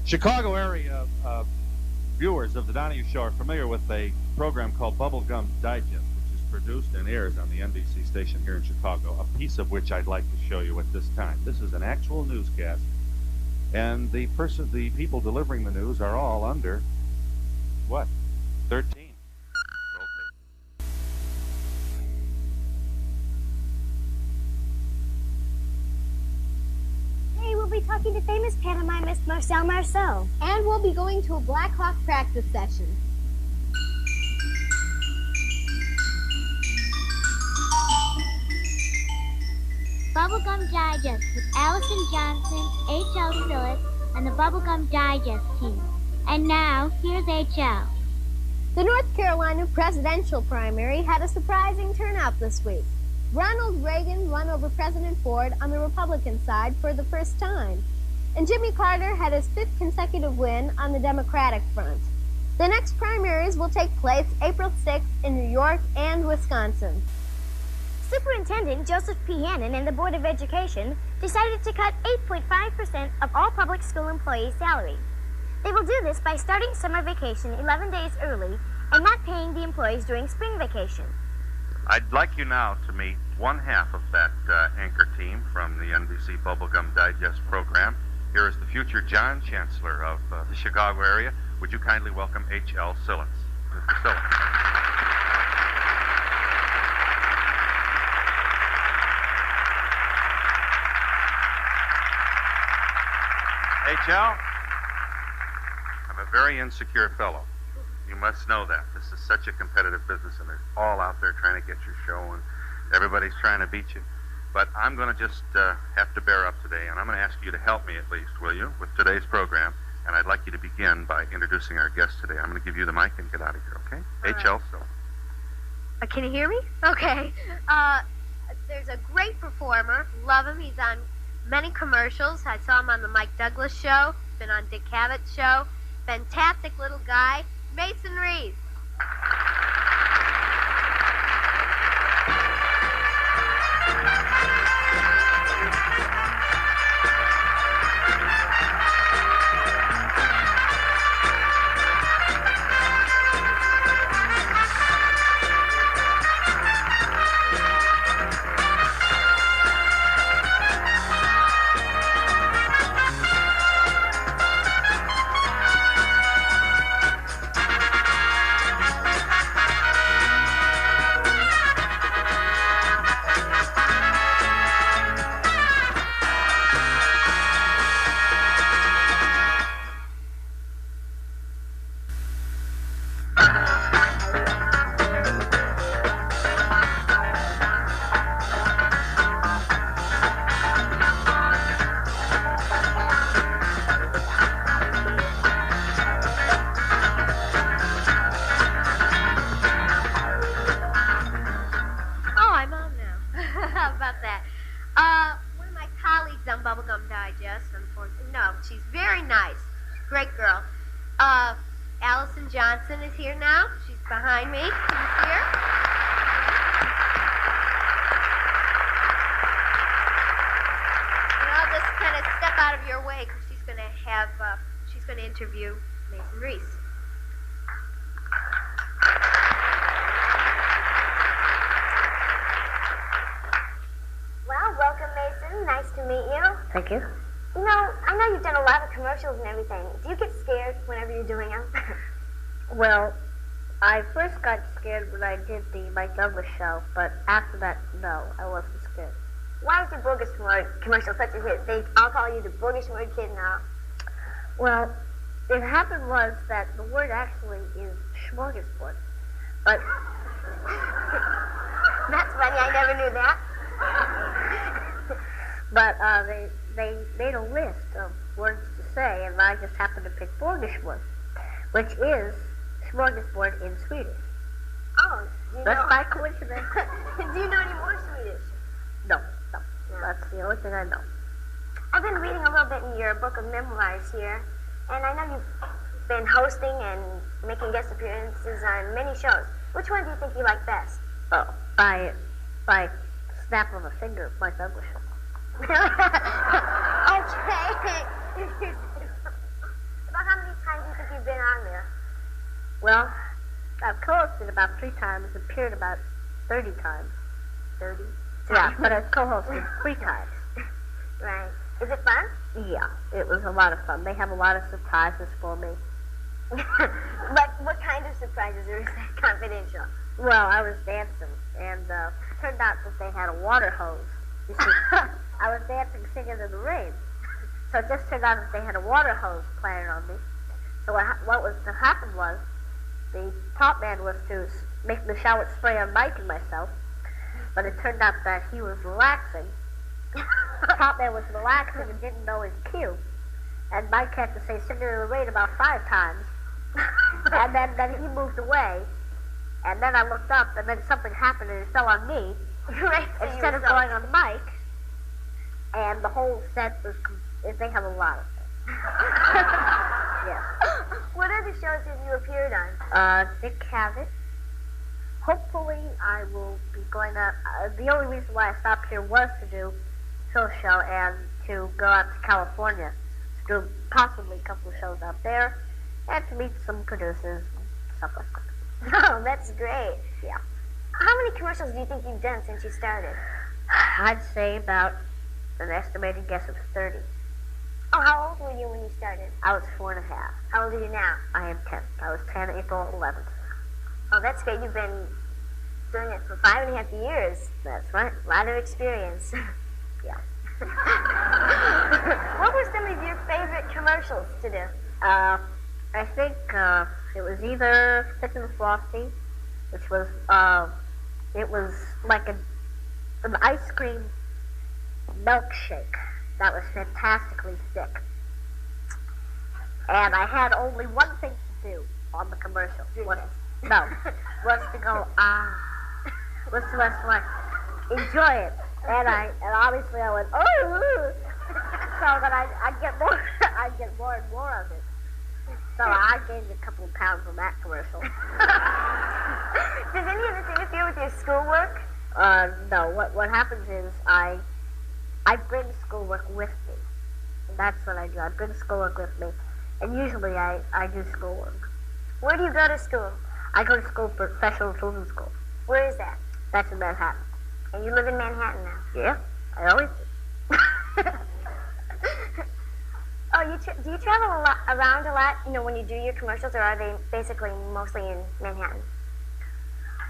Chicago area viewers of the Donahue Show are familiar with a program called Bubblegum Digest, which is produced and airs on the NBC station here in Chicago, a piece of which I'd like to show you at this time. This is an actual newscast, and the people delivering the news are all under, 13. We'll be talking to famous pantomimist Marcel Marceau. And we'll be going to a Black Hawk practice session. Bubblegum Digest with Allison Johnson, H.L. Phillips, and the Bubblegum Digest team. And now, here's H.L. The North Carolina presidential primary had a surprising turnout this week. Ronald Reagan won over President Ford on the Republican side for the first time, and Jimmy Carter had his 5th consecutive win on the Democratic front. The next primaries will take place April 6th in New York and Wisconsin. Superintendent Joseph P. Hannon and the Board of Education decided to cut 8.5% of all public school employees' salary. They will do this by starting summer vacation 11 days early and not paying the employees during spring vacation. I'd like you now to meet one half of that anchor team from the NBC Bubblegum Digest program. Here is the future John Chancellor of the Chicago area. Would you kindly welcome H.L. Sillins? Mr. Sillins. H.L., I'm a very insecure fellow. You must know that. This is such a competitive business, and they're all out there trying to get your show, and everybody's trying to beat you. But I'm going to just have to bear up today, and I'm going to ask you to help me at least, will you, with today's program. And I'd like you to begin by introducing our guest today. I'm going to give you the mic and get out of here, okay? H.L. Sillins. Can you hear me? Okay. There's a great performer. Love him. He's on many commercials. I saw him on the Mike Douglas show. Been on Dick Cavett's show. Fantastic little guy. Mason Reese. She's very nice. Great girl. Allison Johnson is here now. She's behind me. She's here. And I'll just kind of step out of your way because she's going to interview Mason Reese. Well, welcome, Mason. Nice to meet you. Thank you. You know, I know you've done a lot of commercials and everything. Do you get scared whenever you're doing them? Well, I first got scared when I did the Mike Douglas show, but after that, no, I wasn't scared. Why is the Boogie's Word commercial such a hit? They all call you the Boogie's Word Kid now. Well, it happened was that the word actually is smorgasbord, but... That's funny, I never knew that. But they made a list of words to say, and I just happened to pick Borgishword, which is smorgasbord in Swedish. Oh, That's by coincidence. Do you know any more Swedish? No. That's the only thing I know. I've been reading a little bit in your book of memoirs here, and I know you've been hosting and making guest appearances on many shows. Which one do you think you like best? Oh, by snap of a finger, Mike Douglas show. Okay. co-hosted about 3 times, appeared about 30 times. 30? Yeah, but I co-hosted 3 times. Right. Is it fun? Yeah, it was a lot of fun. They have a lot of surprises for me. What kind of surprises, or is that confidential? Well, I was dancing, and it turned out that they had a water hose. You see, I was dancing, singing in the rain. So it just turned out that they had a water hose planted on me. So what was to happen was, the top man was to make the shower spray on Mike and myself, but it turned out that he was relaxing. The top man was relaxing and didn't know his cue. And Mike had to say singing in the rain about 5 times. And then he moved away. And then I looked up, and then something happened, and it fell on me. Right. Instead of going on Mike. And the whole set was, they have a lot of things. Yes. What other shows have you appeared on? Dick Cavett. Hopefully I will be going out. The only reason why I stopped here was to do Phil's show and to go out to California to do possibly a couple of shows out there and to meet some producers and stuff like that. Oh, that's great. Yeah. How many commercials do you think you've done since you started? I'd say about an estimated guess of 30. Oh, how old were you when you started? I was 4 and a half. How old are you now? I am 10. I was 10 April 11th. Oh, that's great. You've been doing it for 5.5 years. That's right. A lot of experience. Yeah. What were some of your favorite commercials to do? I think it was either Thick and Frosty, which was it was like an ice cream milkshake that was fantastically thick. And I had only one thing to do on the commercial. Was to go, was to like, enjoy it. And obviously I went, oh, so that I'd get more and more of it. So I gained a couple of pounds on that commercial. Does any of this interfere with your schoolwork? No. What happens is I bring schoolwork with me. And that's what I do. I bring schoolwork with me. And usually I do schoolwork. Where do you go to school? I go to school for Professional Children's School. Where is that? That's in Manhattan. And you live in Manhattan now? Yeah, I always do. Oh, do you travel around a lot, when you do your commercials, or are they basically mostly in Manhattan?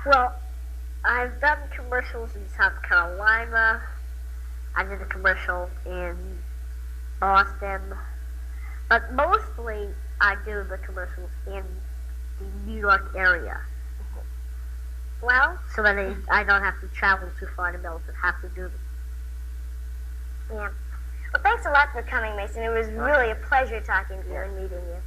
Well, I've done commercials in South Carolina. I did a commercial in Boston. But mostly I do the commercials in the New York area. Well, so that I don't have to travel too far to be able to have to do them. Yeah. Well, thanks a lot for coming, Mason. It was really a pleasure talking to you and meeting you.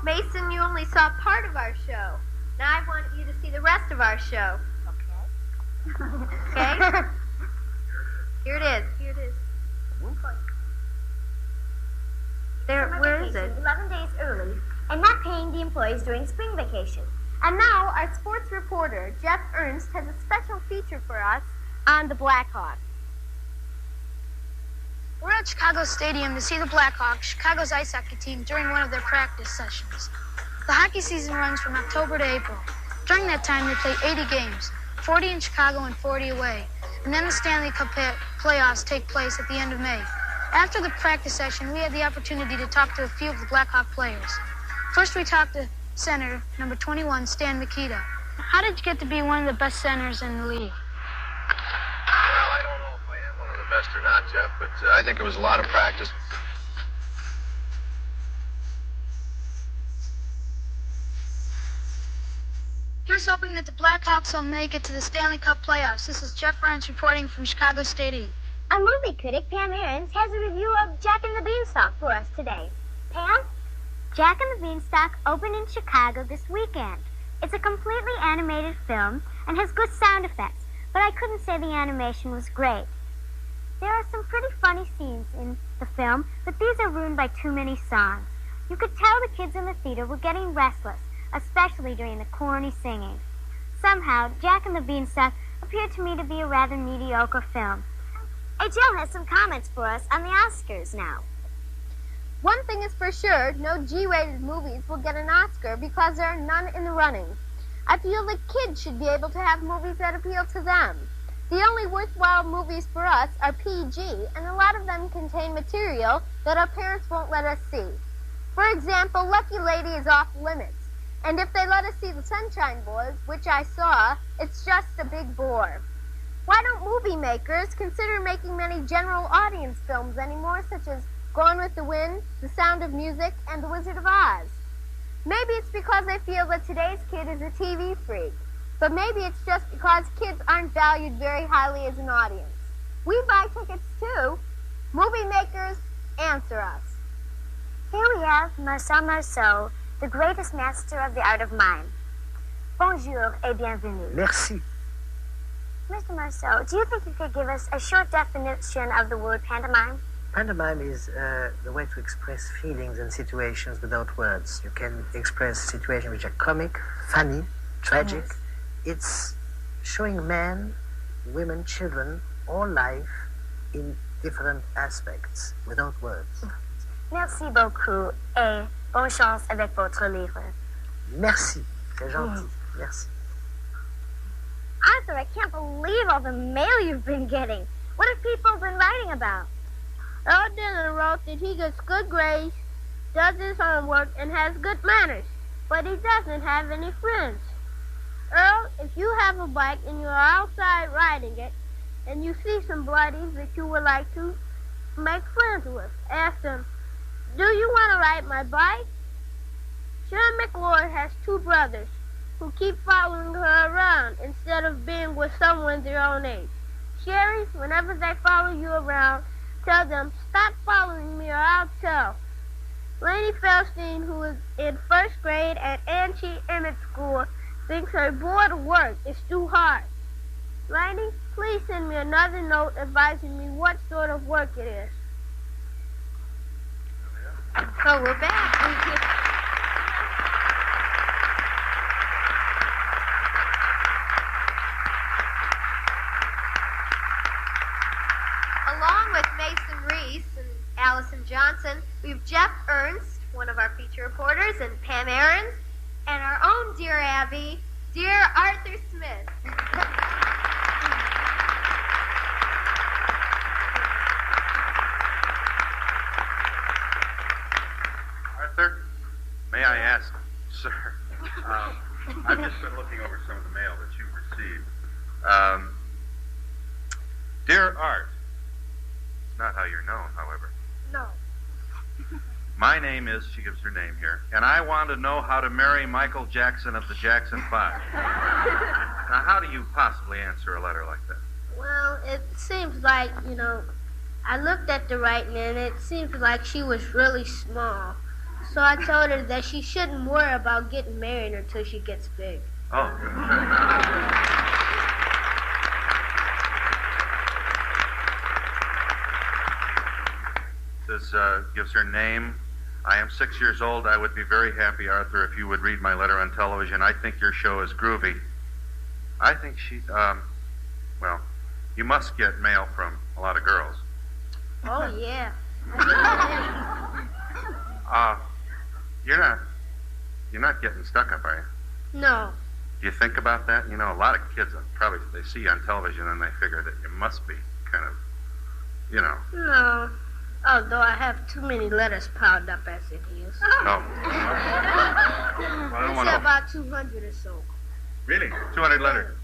Mason, you only saw part of our show. Now I want you to see the rest of our show. Okay? Okay? Here it is. Here it is. Where is it? 11 days early, and not paying the employees during spring vacation. And now our sports reporter, Jeff Ernst, has a special feature for us on the Blackhawks. We're at Chicago Stadium to see the Blackhawks, Chicago's ice hockey team, during one of their practice sessions. The hockey season runs from October to April. During that time, they play 80 games, 40 in Chicago and 40 away. And then the Stanley Cup playoffs take place at the end of May. After the practice session, we had the opportunity to talk to a few of the Blackhawk players. First, we talked to center number 21, Stan Mikita. How did you get to be one of the best centers in the league? Well, I don't know if I am one of the best or not, Jeff, but I think it was a lot of practice. Here's hoping that the Blackhawks will make it to the Stanley Cup playoffs. This is Jeff Ernst reporting from Chicago Stadium. Our movie critic, Pam Aarons, has a review of Jack and the Beanstalk for us today. Pam? Jack and the Beanstalk opened in Chicago this weekend. It's a completely animated film and has good sound effects, but I couldn't say the animation was great. There are some pretty funny scenes in the film, but these are ruined by too many songs. You could tell the kids in the theater were getting restless, especially during the corny singing. Somehow, Jack and the Beanstalk appeared to me to be a rather mediocre film. H.L. has some comments for us on the Oscars now. One thing is for sure, no G-rated movies will get an Oscar because there are none in the running. I feel that kids should be able to have movies that appeal to them. The only worthwhile movies for us are PG, and a lot of them contain material that our parents won't let us see. For example, Lucky Lady is off limits, and if they let us see The Sunshine Boys, which I saw, it's just a big bore. Why don't movie makers consider making many general audience films anymore, such as Gone with the Wind, The Sound of Music, and The Wizard of Oz? Maybe it's because they feel that today's kid is a TV freak. But maybe it's just because kids aren't valued very highly as an audience. We buy tickets too. Movie makers, answer us. Here we have Marceau, the greatest master of the art of mime. Bonjour et bienvenue. Merci. Mr. Marceau, do you think you could give us a short definition of the word pantomime? Pantomime is the way to express feelings and situations without words. You can express situations which are comic, funny, tragic. Yes. It's showing men, women, children, all life in different aspects without words. Merci beaucoup et bonne chance avec votre livre. Merci. C'est gentil. Merci. Arthur, I can't believe all the mail you've been getting. What have people been writing about? Earl Dillon wrote that he gets good grades, does his homework, and has good manners, but he doesn't have any friends. Earl, if you have a bike and you're outside riding it, and you see some buddies that you would like to make friends with, ask them, do you want to ride my bike? Sharon McLeod has two brothers who keep following her around instead of being with someone their own age. Sherry, whenever they follow you around, tell them, stop following me or I'll tell. Lainey Felstein, who is in first grade at Angie Emmett School, thinks her board work is too hard. Lainey, please send me another note advising me what sort of work it is. So we're back. Along with Mason Reese and Allison Johnson, we have Jeff Ernst, one of our feature reporters, and Pam Aarons, and our own Dear Abby, Dear Arthur Smith. Arthur, may I ask, sir, I've just been looking over some of the mail that you've received. Dear Art, it's not how you're known, however. No. My name is, she gives her name here, and I want to know how to marry Michael Jackson of the Jackson 5. Now, how do you possibly answer a letter like that? Well, it seems like, I looked at the writing and it seems like she was really small. So I told her that she shouldn't worry about getting married until she gets big. Oh. Gives her name. I am 6 years old. I would be very happy, Arthur, if you would read my letter on television. I think your show is groovy. I think well, you must get mail from a lot of girls. Oh, yeah. You're not getting stuck up, are you? No. Do you think about that? A lot of kids probably, they see you on television and they figure that you must be kind of, No. Although I have too many letters piled up as it is. Oh. Well, I don't want It's to... about 200 or so. Really? 200 letters.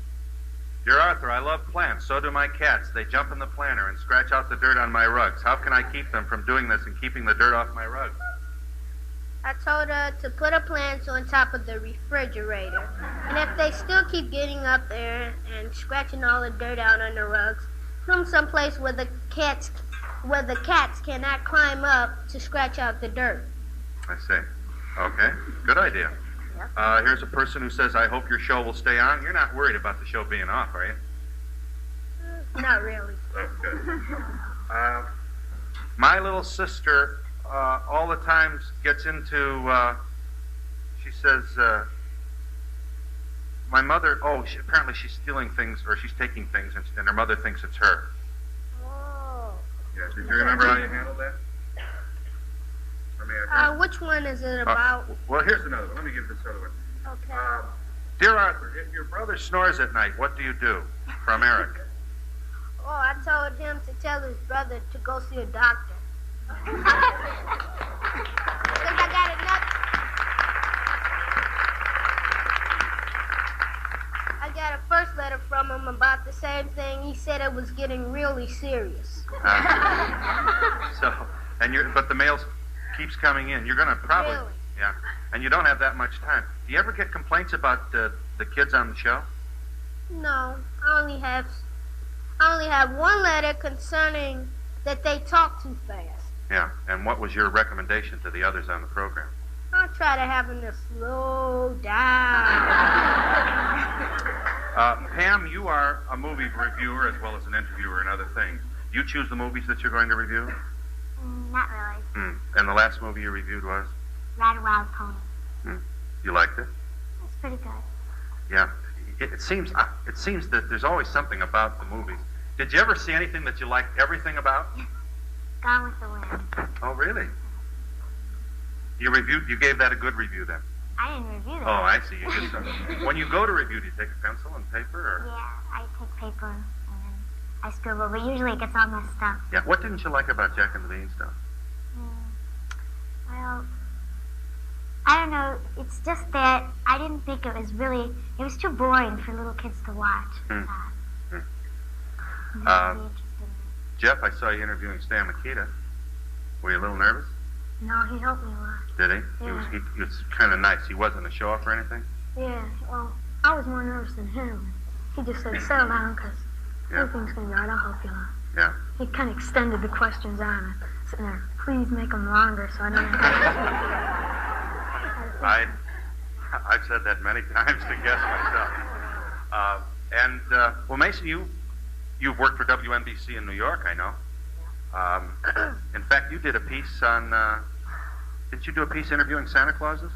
Dear Arthur, I love plants. So do my cats. They jump in the planter and scratch out the dirt on my rugs. How can I keep them from doing this and keeping the dirt off my rugs? I told her to put her plants on top of the refrigerator. And if they still keep getting up there and scratching all the dirt out on the rugs, put them someplace where the cats cannot climb up to scratch out the dirt. I see. Okay, good idea. Yeah. Here's a person who says, I hope your show will stay on. You're not worried about the show being off, are you? Not really. That's good. My little sister all the time gets into, she says, my mother, apparently she's stealing things, or she's taking things, and her mother thinks it's her. Oh. Yeah, did you remember how you handled that? Which one is it about? Well, here's another one. Let me give this other one. Okay. Dear Arthur, if your brother snores at night, what do you do? From Eric. Oh, I told him to tell his brother to go see a doctor. Because I got enough. I got a first letter from him about the same thing. He said it was getting really serious. But the mail keeps coming in. You're going to probably, Really? yeah. And you don't have that much time. Do you ever get complaints about the kids on the show? No, I only have one letter concerning that they talk too fast. Yeah. And what was your recommendation to the others on the program? I try to have them to slow down. Pam, you are a movie reviewer as well as an interviewer and other things. You choose the movies that you're going to review? Not really. And the last movie you reviewed was? Ride a Wild Pony. You liked it? It's pretty good. Yeah. It seems that there's always something about the movies. Did you ever see anything that you liked everything about? Gone with the Wind. Oh, really? You gave that a good review then? I didn't review that. Oh, I see. You did something. When you go to review, do you take a pencil and paper? Or? Yeah, I take paper and then I scribble, but usually it gets all messed up. Yeah. What didn't you like about Jack and the Beanstalk? Well, I don't know. It's just that I didn't think it was too boring for little kids to watch. Jeff, I saw you interviewing Stan Mikita. Were you a little nervous? No, he helped me a lot. Did he? Yeah. He was kind of nice. He wasn't a show-off or anything? Yeah, well, I was more nervous than him. He just said, settle down, because everything's going to be all right. I'll help you out. Yeah. He kind of extended the questions on and sitting there, please make them longer so I don't have I've said that many times to guests myself. Well, Mason, you've worked for WNBC in New York, I know. In fact, you did a piece on, didn't you do a piece interviewing Santa Clauses?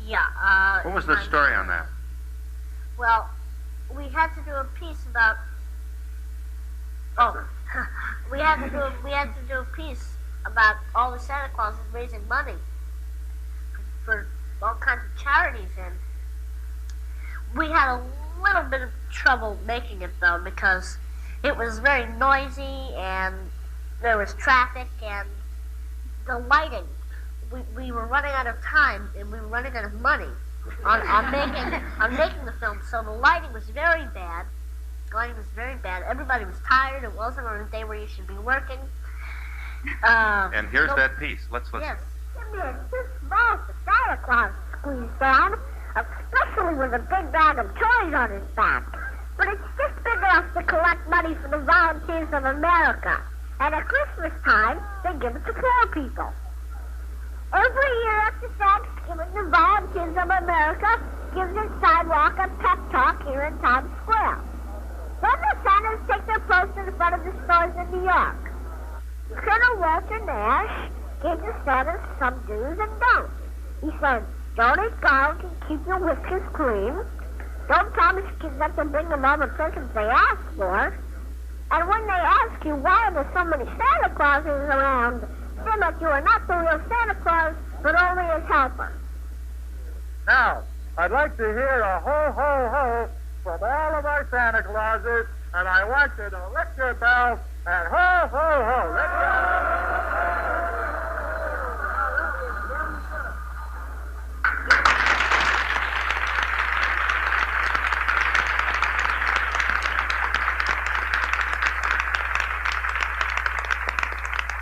Yeah. What was the story on that? Well, we had to do a piece about. We had to do a piece about all the Santa Clauses raising money for all kinds of charities, and we had a little bit of trouble making it though because it was very noisy and there was traffic and the lighting. We were running out of time and we were running out of money on making the film, so the lighting was very bad. Everybody was tired. It wasn't on a day where you should be working. And here's that piece. Let's listen. Yes. Give me a too small for Santa Claus to squeeze down, especially with a big bag of toys on his back. But it's just big enough to collect money for the Volunteers of America. And at Christmas time, they give it to poor people. Every year after Thanksgiving, the Volunteers of America gives a sidewalk a pep talk here in Times Square. Then the Santas take their post in front of the stores in New York. Colonel Walter Nash gave the Santas some do's and don'ts. He said, don't eat garlic and keep your whiskers clean. Don't promise kids that they'll bring them all the presents they ask for. And when they ask you why are there so many Santa Clauses around, say that you are not the real Santa Claus, but only his helper. Now, I'd like to hear a ho, ho, ho from all of our Santa Clauses, and I want you to lift your bells and ho, ho, ho. Let's go.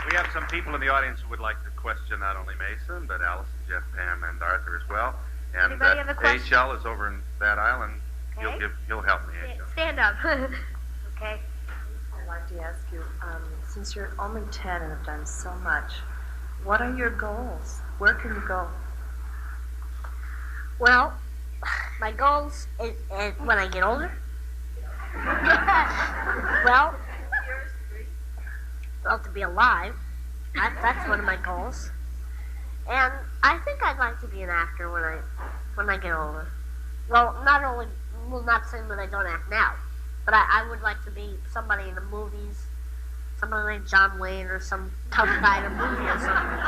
We have some people in the audience who would like to question not only Mason, but Allison, Jeff, Pam, and Arthur as well. And Anybody have a question? HL is over in that aisle, and Okay. he'll help me, HL. Stand up. Okay. I'd like to ask you, since you're only 10 and have done so much, What are your goals? Where can you go? Well, my goals is when I get older. well, to be alive. That's one of my goals. And I think I'd like to be an actor when I get older. Well, not saying that I don't act now, but I would like to be somebody in the movies, somebody like John Wayne or some tough guy in a movie or something.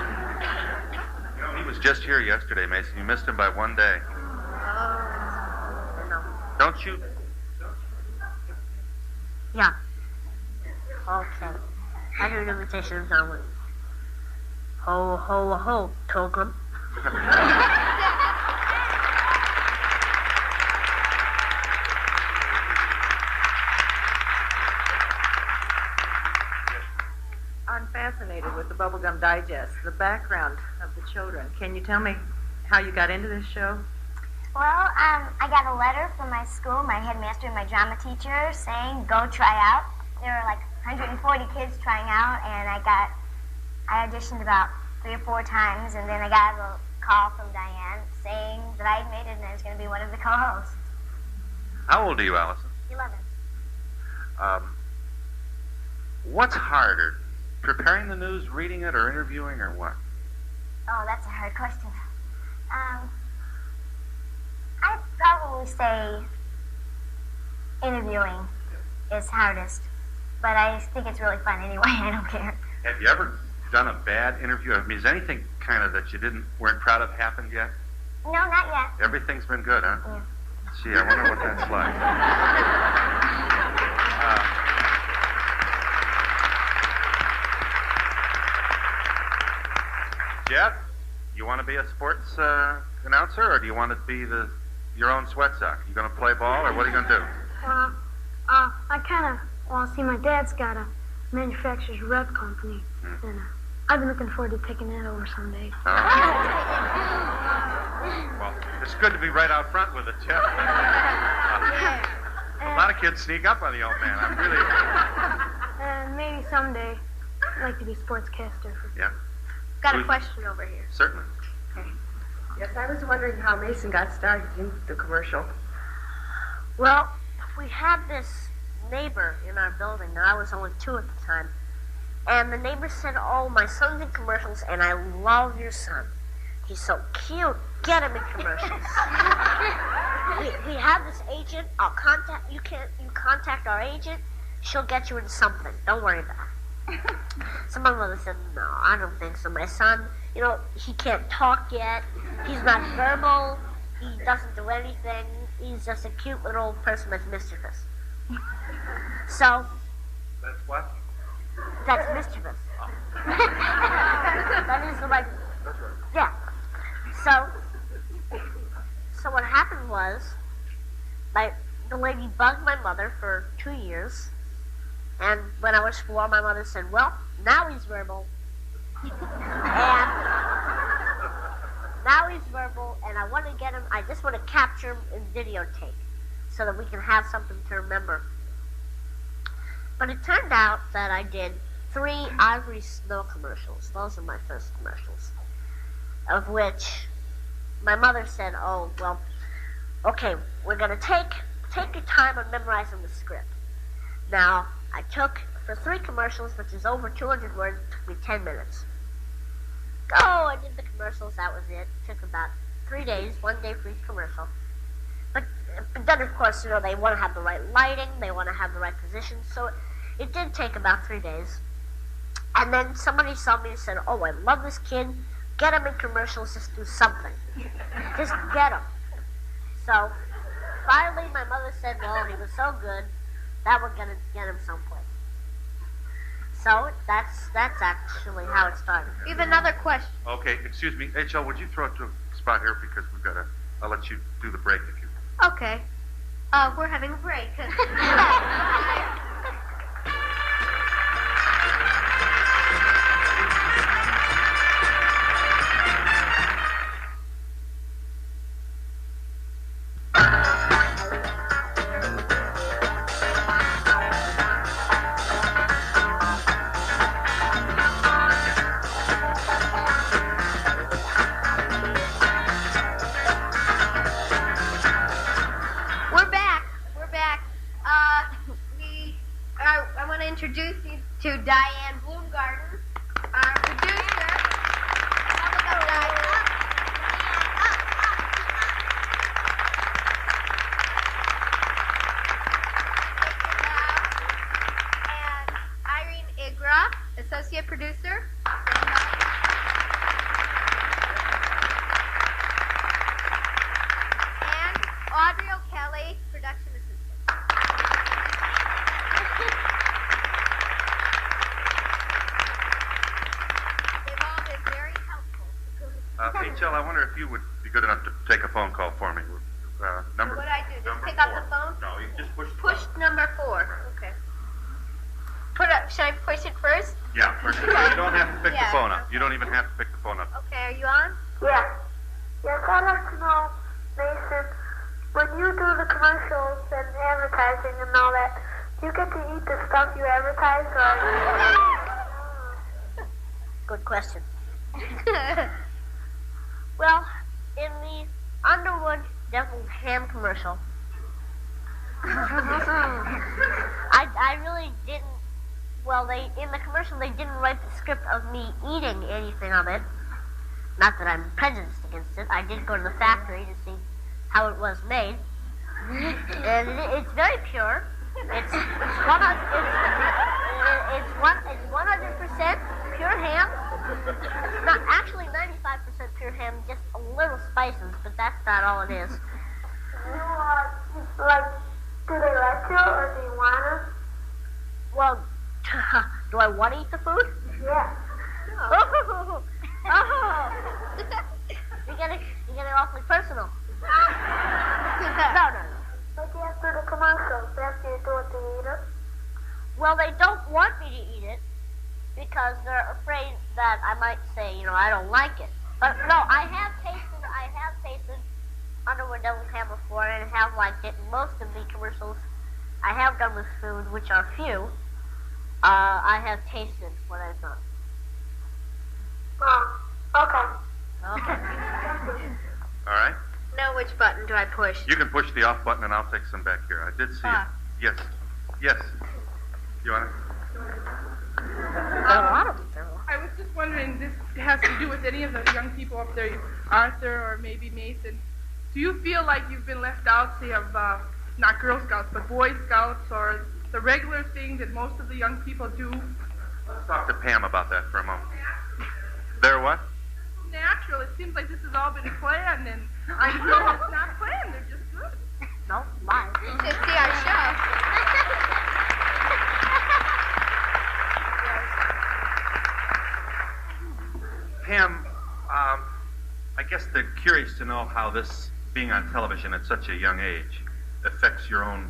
You know, he was just here yesterday, Mason. You missed him by one day. No. Don't you? Yeah. Okay. I do an imitation of John Wayne. Ho, ho, ho, pilgrim. I'm fascinated with the Bubblegum Digest, the background of the children. Can you tell me how you got into this show? Well, I got a letter from my school, my headmaster and my drama teacher, saying go try out. There were like 140 kids trying out, and I auditioned about 3 or 4 times, and then I got a call from Diane saying that I had made it and I was going to be one of the co-hosts. How old are you, Allison? 11. What's harder, preparing the news, reading it, or interviewing, or what? Oh, that's a hard question. I'd probably say interviewing is hardest, but I think it's really fun anyway. I don't care. Have you ever done a bad interview? I mean, is anything kind of that you weren't proud of happened yet? No, not yet. Everything's been good, huh? Yeah. Gee, I wonder what that's like. Jeff, you want to be a sports announcer, or do you want to be your own sweat sock? You going to play ball, or what are you going to do? I kind of want to see my dad's got a manufacturer's rep company, and I've been looking forward to taking that over someday. Well, it's good to be right out front with it, Jeff. A lot of kids sneak up on the old man. I'm really... And maybe someday I'd like to be a sportscaster. Yeah. Got a question over here. Certainly. Yes, I was wondering how Mason got started in the commercial. Well, we had this neighbor in our building. Now, I was only 2 at the time. And the neighbor said, "Oh, my son's in commercials, and I love your son. He's so cute. Get him in commercials." we have this agent. You contact our agent. She'll get you into something. Don't worry about it. So my mother said, "No, I don't think so. My son, he can't talk yet. He's not verbal. He doesn't do anything. He's just a cute little person that's mischievous." So. That's what? That's mischievous. That is the right. That's right. Yeah. So what happened was, the lady bugged my mother for 2 years, and when I was 4, my mother said, "Well, now he's verbal." And I want to get him. I just want to capture him in videotape, so that we can have something to remember. But it turned out that I did 3 Ivory Snow commercials. Those are my first commercials. Of which my mother said, "Oh, well, okay, we're going to take your time on memorizing the script." Now, I took, for 3 commercials, which is over 200 words, it took me 10 minutes. I did the commercials, that was it. It took about 3 days, 1 day for each commercial. But then, of course, they want to have the right lighting, they want to have the right position, so it did take about 3 days. And then somebody saw me and said, "Oh, I love this kid. Get him in commercials, just do something. Just get him." So, finally, my mother said, "Well, he was so good that we're going to get him someplace." So, that's actually how it started. We have another question. Okay, excuse me. HL, would you throw it to a spot here, because I'll let you do the break if you... Okay. We're having a break. I want to introduce you to Diane Bloomgarden, our producer. Bubblegum Digest. And Irene Igra, associate producer. And Audrey O'Kelly, production assistant. They've all been very helpful. HL, I wonder if you would be good enough to take a phone call for me. Number. What do I do? Just number pick 4. up the phone? No, you just push. Push number 4. Okay. Should I push it first? Yeah, first. You don't have to pick Yeah, the phone up. okay. You don't even have to pick the phone up. Okay, are you on? Yeah. Yes, I'd like to know, Mason, when you do the commercials and advertising and all that, do you get to eat the stuff you advertise, or? Good question. Well, in the Underwood Deviled Ham commercial, I really didn't. Well, in the commercial they didn't write the script of me eating anything of it. Not that I'm prejudiced against it. I did go to the factory to see how it was made, and it's very pure. It's 100% pure ham. Not actually 95% pure ham, just a little spices, but that's not all it is. Like, do they let you, or do you want to? Well, do I want to eat the food? Yeah. Oh, you're getting awfully personal. No. But after the commercials, after you do it, do you eat it? Well, they don't want me to eat it because they're afraid that I might say, I don't like it. But no, I have tasted Underwood Deviled Ham before and have liked it. Most of the commercials I have done with food, which are few, I have tasted what I've done. Oh, okay. Okay. All right. Now which button do I push? You can push the off button, and I'll take some back here. I did see it. Yes. Yes. You want it? I was just wondering, this has to do with any of the young people up there, Arthur or maybe Mason. Do you feel like you've been left out, say, of not Girl Scouts, but Boy Scouts, or the regular thing that most of the young people do? Let's talk to Pam about that for a moment. They're what? Natural. It seems like this has all been planned, and I know it's not planned. They're just good. No, mine. You should see our show. Pam, I guess they're curious to know how this being on television at such a young age affects your own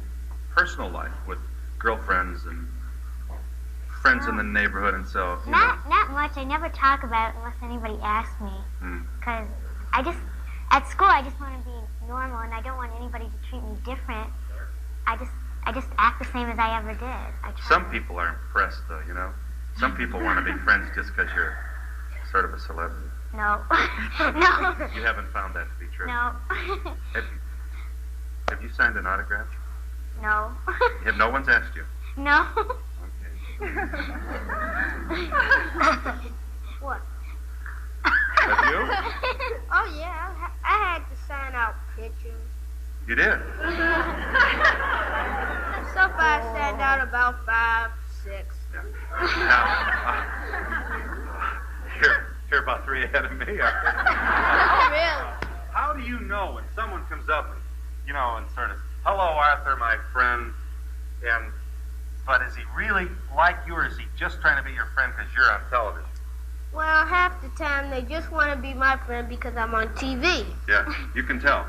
personal life with girlfriends and friends in the neighborhood and so. Not much. I never talk about it unless anybody asks me. Because at school, I just want to be normal, and I don't want anybody to treat me different. I just act the same as I ever did. Some people are impressed, though, Some people want to be friends just because you're sort of a celebrity. No. No. You haven't found that to be true? No. Have you signed an autograph? No. No one's asked you? No. What? Have you? Oh, yeah. I had to sign out pictures. You did? So far, I signed out about 5, 6. Yeah. Now, you're about 3 ahead of me. Oh, really? How do you know when someone comes up, and sort of, hello, Arthur, my friend, but is he really like you, or is he just trying to be your friend because you're on television? Well, half the time they just want to be my friend because I'm on TV. Yeah, you can tell.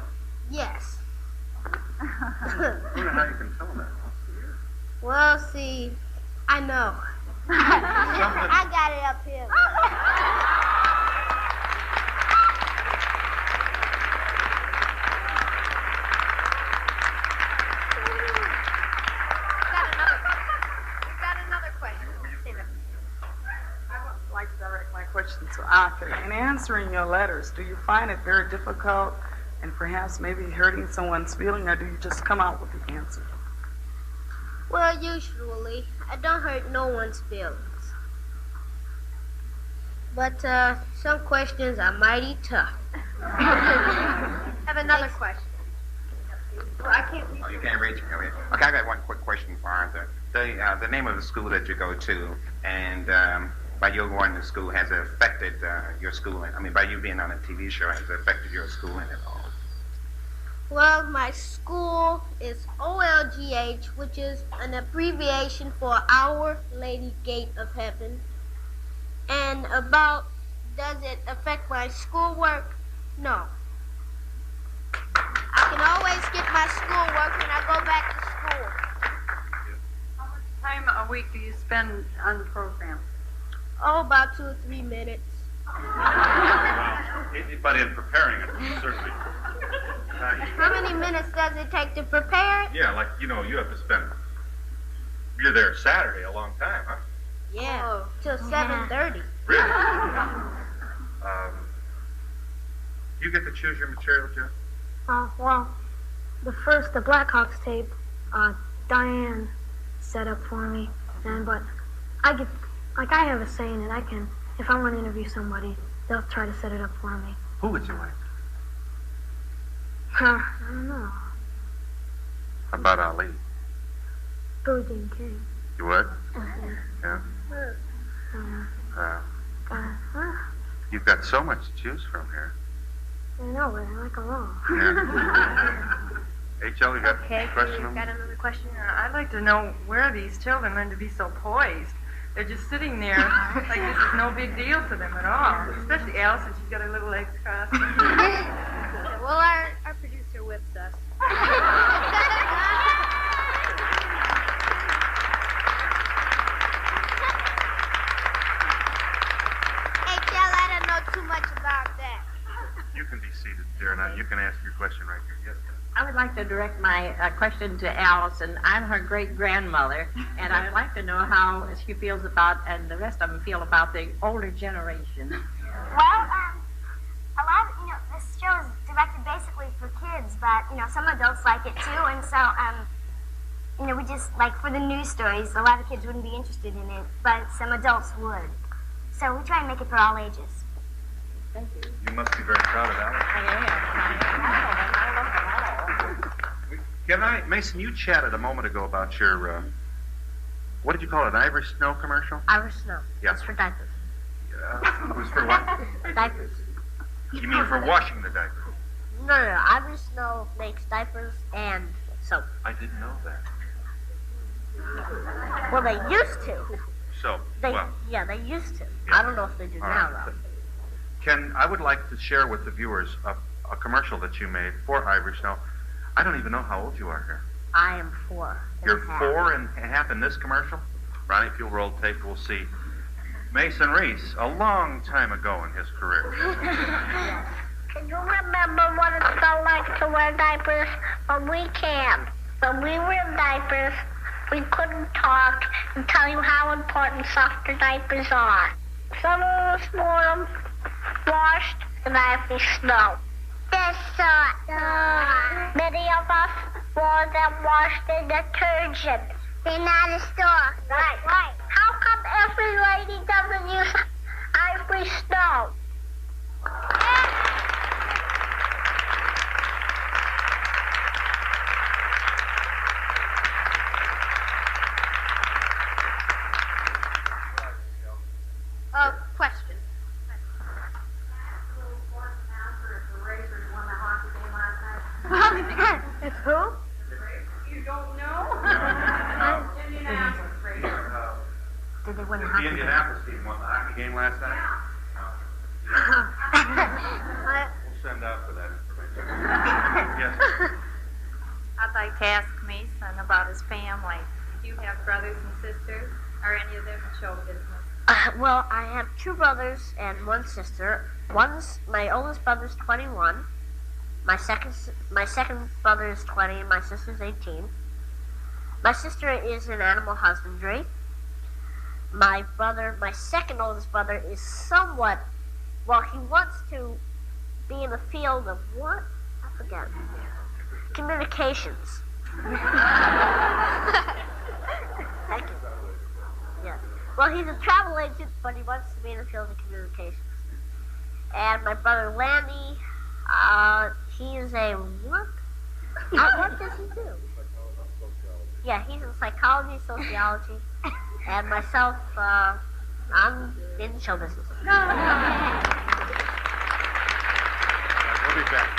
Yes. I don't know how you can tell that. Well, see, I know. I got it up here. Question to Arthur. In answering your letters, do you find it very difficult and perhaps maybe hurting someone's feeling, or do you just come out with the answer? Well, Well, usually, I don't hurt no one's feelings. But some questions are mighty tough. I have another question. Well, I can't. Oh, you can't reach me. Okay, I got one quick question for Arthur. The name of the school that you go to, and by you going to school, has it affected your schooling? I mean, by you being on a TV show, has it affected your schooling at all? Well, my school is OLGH, which is an abbreviation for Our Lady Gate of Heaven. And about, does it affect my schoolwork? No. I can always get my schoolwork when I go back to school. How much time a week do you spend on the program? Oh, about 2 or 3 minutes. But in preparing it, certainly. How many minutes does it take to prepare it? Yeah, like, you have to spend. You're there Saturday, a long time, huh? Yeah, till 7:30. Really? Do you get to choose your material, Jeff? Well, the Blackhawks tape, Diane set up for me, but I have a say in it. I can, if I want to interview somebody, they'll try to set it up for me. Who would you like? I don't know. How about Ali? Billie Jean King. You would? Uh-huh. Yeah. You've got so much to choose from here. I know, but I like them all. Yeah. H.L., you got a question? Got another question? I'd like to know where these children learn to be so poised. They're just sitting there like this is no big deal to them at all. Especially Allison, she's got her little legs crossed. Well, our producer whips us. Too much about that. You can be seated, dear. Now you can ask your question right here. Yes. I would like to direct my question to Allison. I'm her great-grandmother, and I would like to know how she feels about, and the rest of them feel about the older generation. Well, a lot of, this show is directed basically for kids, but, some adults like it too, and so, we just, like, for the news stories, a lot of kids wouldn't be interested in it, but some adults would. So we try and make it for all ages. Thank you. You must be very proud of Alice. I am. Mason, you chatted a moment ago about your, what did you call it, an Irish Snow commercial? Irish Snow. Yeah. It's for diapers. It was for what? Diapers. You mean for washing the diapers? No. Irish Snow makes diapers and soap. I didn't know that. Well, they used to. So, Yeah, they used to. Yeah. I don't know if they do now, though. I would like to share with the viewers a commercial that you made for Irish Snow. I don't even know how old you are here. I am 4. You're 4 and a half in this commercial? Ronnie, if you'll roll tape, we'll see Mason Reese a long time ago in his career. Can you remember what it felt like to wear diapers? Well, we can. When we wear diapers, we couldn't talk and tell you how important softer diapers are. Some of us wore them washed in icy snow. Yes, sir. Many of us wore them washed in detergent. They're not a store. Right. How come every lady doesn't use ivory snow? Question. It's who? You don't know? Did they win The hockey? Indianapolis team won the hockey game last night. We'll send out for that information. Yes. I'd like to ask Mason about his family. Do you have brothers and sisters? Are any of them in show business? Well, I have 2 brothers and 1 sister. My oldest brother's 21. My second brother is 20, and my sister's 18. My sister is in animal husbandry. My second oldest brother is somewhat, he wants to be in the field of what? I forget. Communications. Well, he's a travel agent, but he wants to be in the field of communications. And my brother Lanny, he is a what? What does he do? Yeah, he's in psychology, sociology. And myself, I'm in show business. We'll be back.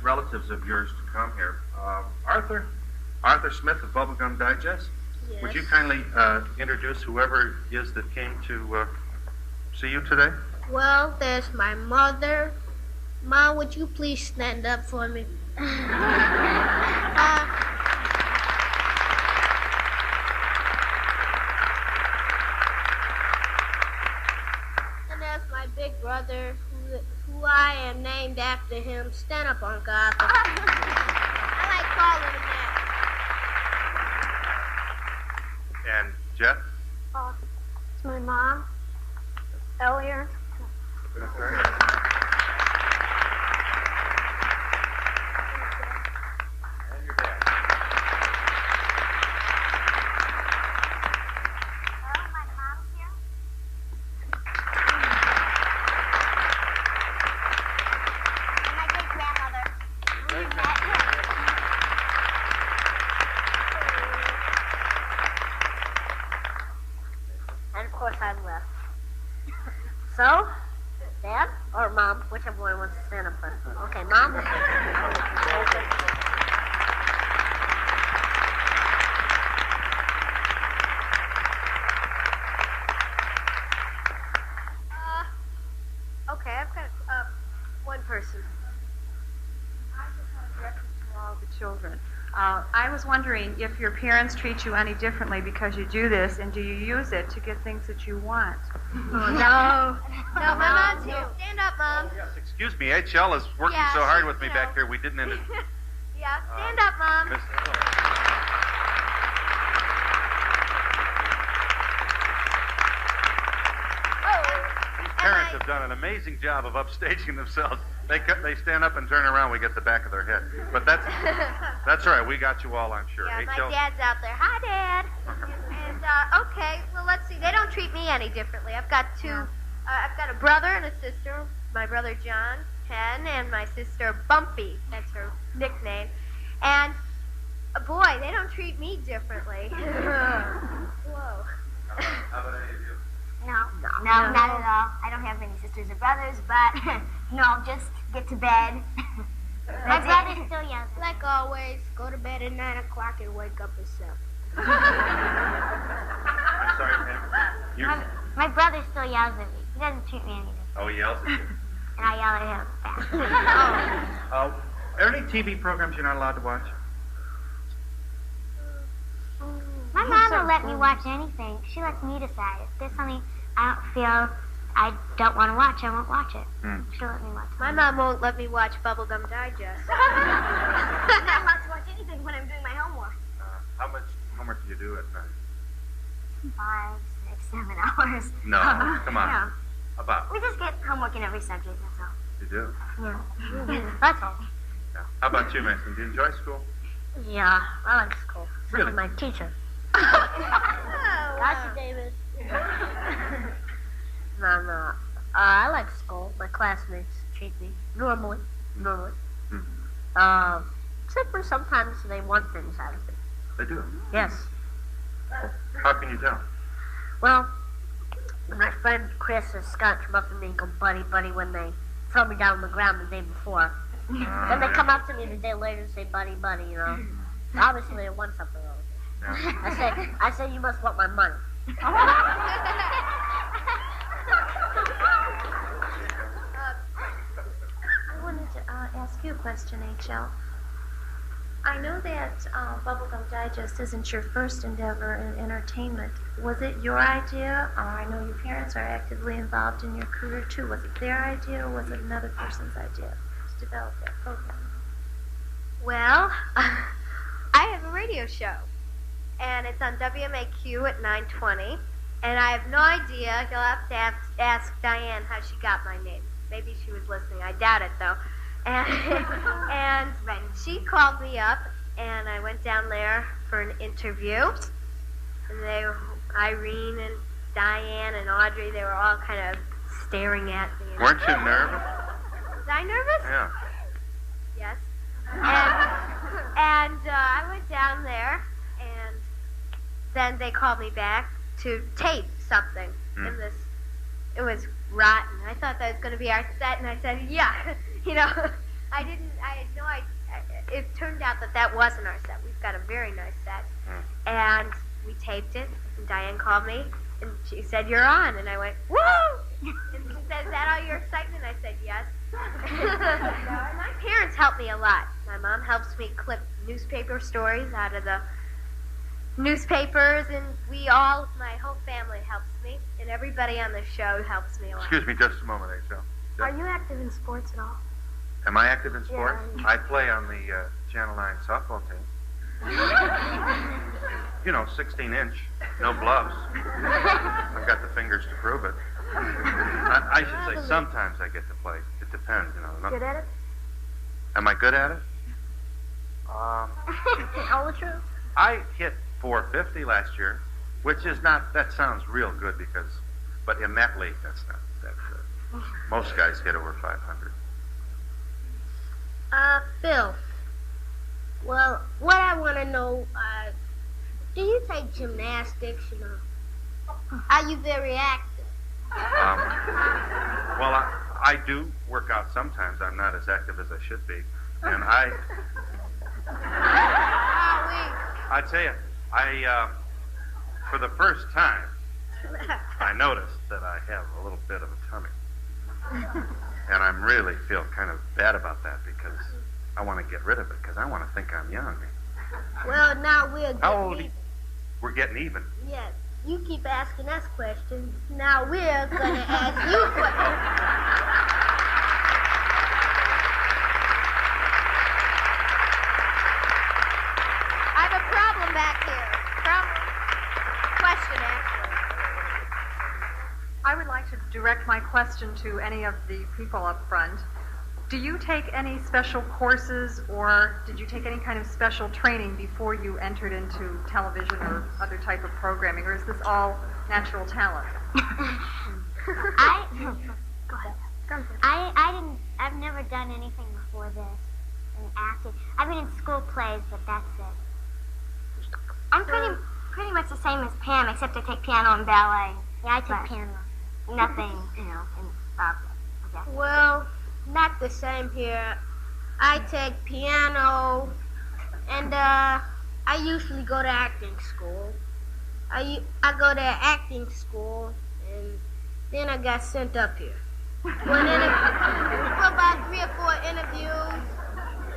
Relatives of yours to come here. Arthur Smith of Bubblegum Digest. Yes. Would you kindly introduce whoever it is that came to see you today? Well, there's my mother. Ma, would you please stand up for me? And there's my big brother, who I am named after him. Stand up, Uncle Arthur. I like calling him that. And Jeff? It's my mom. Earlier. So, Dad or Mom, whichever one wants to stand up first. Okay, Mom. Okay, I've got one person. I just want to direct it to all the children. I was wondering if your parents treat you any differently because you do this, and do you use it to get things that you want? No, my mom's here. Stand up, Mom. Yes, excuse me. HL is working so hard with me back here. We didn't end it. Yeah, stand up, Mom. These parents have done an amazing job of upstaging themselves. They stand up and turn around. We get the back of their head. But that's all right. We got you all, I'm sure. Yeah, HL. my dad's out there. Hi, Dad. And okay, well, let's see. They don't treat me any differently. I've got two. I've got a brother and a sister. My brother John, Ken, and my sister Bumpy. That's her nickname. And boy, they don't treat me differently. Whoa. How about any of you? No, not at all. I don't have any sisters or brothers, but no, just get to bed. My brother still young. Like always, go to bed at 9 o'clock and wake up at 7. I'm sorry, Pam. My brother still yells at me. He doesn't treat me any different. Oh, he yells at you. And I yell at him back. Are there any TV programs you're not allowed to watch? My mom will let me watch anything. She lets me decide. If there's something I don't feel I don't want to watch, I won't watch it. She'll let me watch it. My mom won't let me watch Bubblegum Digest. I'm not allowed to watch anything when I'm doing my homework. How much homework do you do at night? 5, 6, 7 hours. No, come on. Yeah. About? We just get homework in every subject, that's all. You do? Yeah. That's all. Yeah. How about you, Mason? Do you enjoy school? Yeah, I like school. So Really? does my teacher. Gotcha, David. No. I like school. My classmates treat me normally. Except for sometimes they want things out of me. They do. Yes. How can you tell? Well, my friend Chris or Scott come up to me and go, buddy, when they throw me down on the ground the day before. Then they come up to me the day later and say, buddy, you know. Obviously they want something wrong with me. Yeah. I say, you must want my money. I wanted to ask you a question, HL. I know that Bubblegum Digest isn't your first endeavor in entertainment. Was it your idea? I know your parents are actively involved in your career too. Was it their idea or was it another person's idea to develop that program? Well, I have a radio show, and it's on WMAQ at 9:20, and I have no idea. You'll have to ask Diane how she got my name. Maybe she was listening. I doubt it, though. And she called me up, and I went down there for an interview. And Irene and Diane and Audrey, they were all kind of staring at me. Weren't you nervous? Was I nervous? Yeah. Yes. And I went down there, and then they called me back to tape something in this. It was rotten. I thought that was going to be our set, and I said, yeah. I had no idea. It turned out that wasn't our set. We've got a very nice set. And we taped it, and Diane called me, and she said, you're on. And I went, woo! And she said, is that all your excitement? I said, yes. My parents help me a lot. My mom helps me clip newspaper stories out of the newspapers, and my whole family helps me, and everybody on the show helps me a lot. Excuse me just a moment, H.L. Are you active in sports at all? Am I active in sports? Yeah. I play on the Channel 9 softball team. 16-inch, no gloves. I've got the fingers to prove it. I should say sometimes I get to play. It depends, Good at it? Am I good at it? Tell the truth. I hit 450 last year, which is not, that sounds real good but in that league, that's not that good. Most guys hit over 500. Phil. Well, what I want to know, do you take gymnastics, Are you very active? Well, I do work out sometimes. I'm not as active as I should be. And I tell you, for the first time, I noticed that I have a little bit of a tummy. And I really feel kind of bad about that because I want to get rid of it because I want to think I'm young. Well, now we're getting How old? We're getting even. Yes. You keep asking us questions. Now we're going to ask you questions. I have a problem back here. Question, actually. I would like to direct my question to any of the people up front. Do you take any special courses or did you take any kind of special training before you entered into television or other type of programming, or is this all natural talent? I've never done anything before this in acting. I've been in school plays, but that's it. I'm pretty much the same as Pam, except I take piano and ballet. Yeah, I take piano. Nothing, in Well, not the same here. I take piano, and I usually go to acting school. I go to acting school, and then I got sent up here. For about 3 or 4 interviews.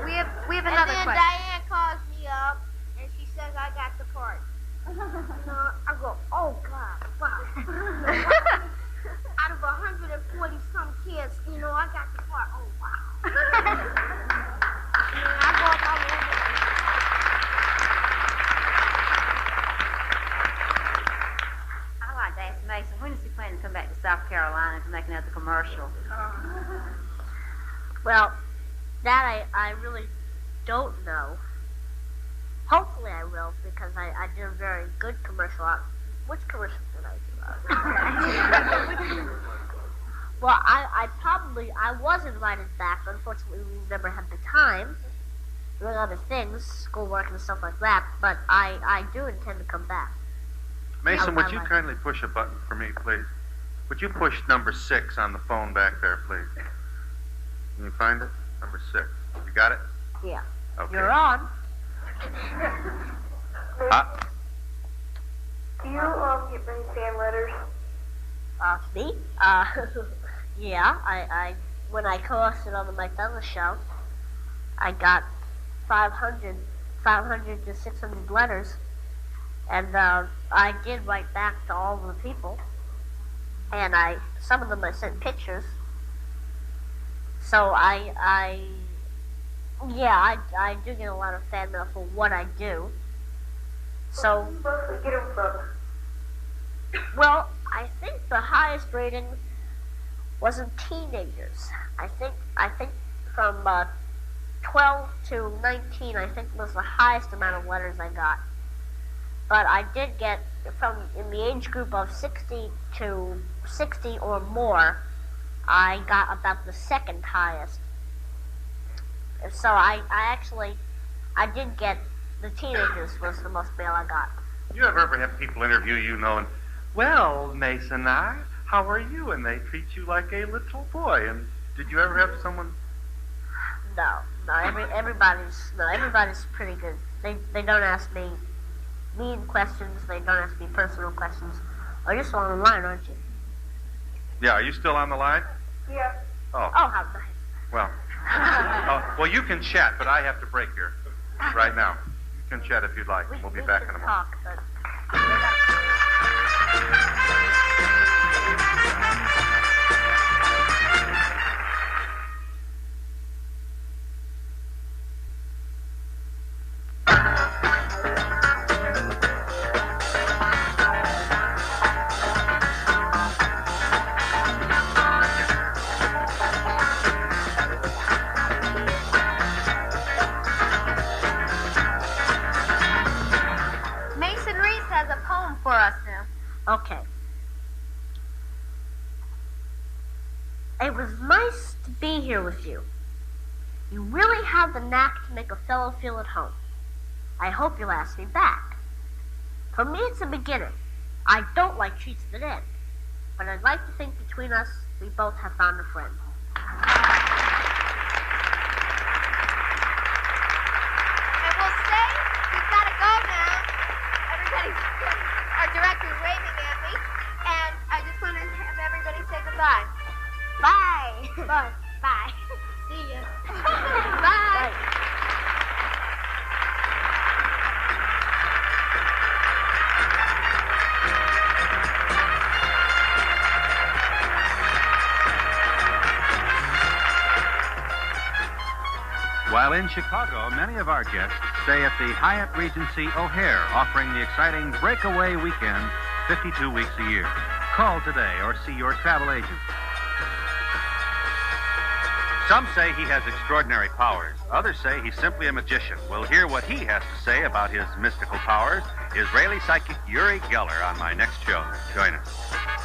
We have another and then question. Diane calls me up, and she says I got the part. I go, oh God, wow. Out of 140 some kids, I got the part. Oh wow. I go about I'd like to ask Mason, when is he planning to come back to South Carolina to make another commercial? Well, that I really don't know. Hopefully I will, because I did a very good commercial. Which commercial did I do? Well, I was invited back. Unfortunately, we never had the time. Doing other things, schoolwork and stuff like that. But I do intend to come back. Mason, would you kindly push a button for me, please? Would you push number 6 on the phone back there, please? Can you find it? Number 6. You got it? Yeah. Okay. You're on. Do you get many fan letters? Me? Yeah, when I co-hosted on the Mike Douglas show, I got 500 500 to 600 letters, and I did write back to all of the people, and some of them I sent pictures. So I do get a lot of fan mail for what I do. So, well, I think the highest rating was in teenagers. I think from 12 to 19, I think was the highest amount of letters I got. But I did get, in the age group of 60 to 60 or more, I got about the second highest. So I did get, the teenagers was the most mail I got. You ever have people interview you knowing, well, Mason, how are you? And they treat you like a little boy. And did you ever have someone? No, everybody's pretty good. They don't ask me mean questions. They don't ask me personal questions. Oh, you're still on the line, aren't you? Yeah, are you still on the line? Yeah. Oh. Oh, how nice. Well, well, you can chat, but I have to break here right now. You can chat if you'd like. We'll be back in a moment. Talk, but... Okay. It was nice to be here with you. You really have the knack to make a fellow feel at home. I hope you'll ask me back. For me, it's a beginning. I don't like treats that end. But I'd like to think between us, we both have found a friend. And we'll say, we've got to go now. Our director's waving at me. And I just want to have everybody say goodbye. Bye. Bye. Bye. See ya. Bye. While in Chicago, many of our guests stay at the Hyatt Regency O'Hare, offering the exciting Breakaway Weekend 52 weeks a year. Call today or see your travel agent. Some say he has extraordinary powers. Others say he's simply a magician. We'll hear what he has to say about his mystical powers. Israeli psychic Uri Geller on my next show. Join us.